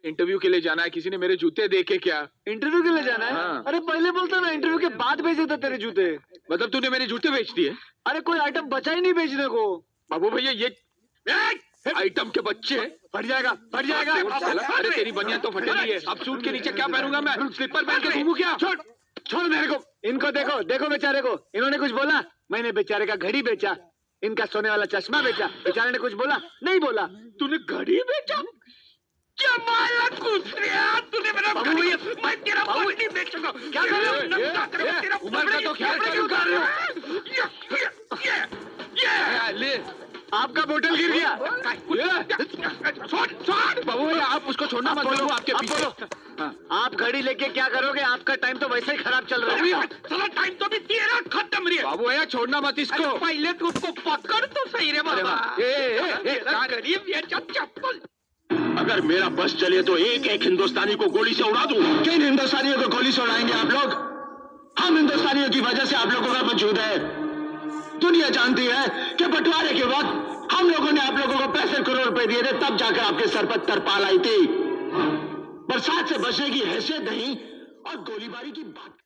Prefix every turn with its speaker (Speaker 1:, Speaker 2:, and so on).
Speaker 1: Interview के लिए जाना है। किसी ने मेरे जूते देखे क्या?
Speaker 2: इंटरव्यू के लिए जाना है?
Speaker 1: हाँ।
Speaker 2: अरे पहले बोलता ना, इंटरव्यू के बाद भेज देता तेरे जूते।
Speaker 1: मतलब तूने मेरे जूते बेच दिए?
Speaker 2: अरे कोई आइटम बचा ही नहीं बेचने को।
Speaker 1: बाबू भैया ये आइटम के बच्चे
Speaker 2: फट जाएगा, फट जाएगा।
Speaker 1: अरे तेरी बनियान तो फटेगी है। अब सूट के नीचे क्या पहनूंगा मैं? स्लीपर पहन के घूमूं क्या?
Speaker 2: छोड़ छोड़ मेरे को। इनको देखो, देखो बेचारे को। इन्होंने कुछ बोला? मैंने बेचारे का घड़ी बेचा, इनका सोने वाला चश्मा बेचा। बेचारे ने कुछ बोला? नहीं बोला।
Speaker 1: तूने घड़ी बेचा? क्या माला कुत्रिया, तूने मेरा घड़ी, मैं तेरा पत्नी बेचूंगा। क्या कर रहे हो? उम्र का तो ख्याल कर रहे हो। ये ले,
Speaker 2: आपका बोतल गिर गया।
Speaker 1: बाबू भैया आप उसको छोड़ना मत। बोलो आपके पीछे।
Speaker 2: आप घड़ी लेके क्या करोगे? आपका टाइम तो वैसे ही खराब चल रहा है।
Speaker 1: चलो टाइम तो भी तेरा खत्म रे। बाबू भैया छोड़ना मत इसको। पहले तू उसको पकड़ तो सही रे बाबा। गरीब ये चप्पल।
Speaker 3: अगर मेरा बस चले तो एक एक हिंदुस्तानी को गोली से उड़ा दूं। किन हिंदुस्तानियों को गोली से उड़ाएंगे आप लोग? हम हिंदुस्तानियों की वजह से आप लोगों का वजूद है। दुनिया जानती है कि बंटवारे के वक्त हम लोगों ने आप लोगों को पैसे करोड़ रुपए दिए थे, तब जाकर आपके सर पर तरपाल आई थी। बरसात से बचने की हैसियत नहीं और गोलीबारी की बात।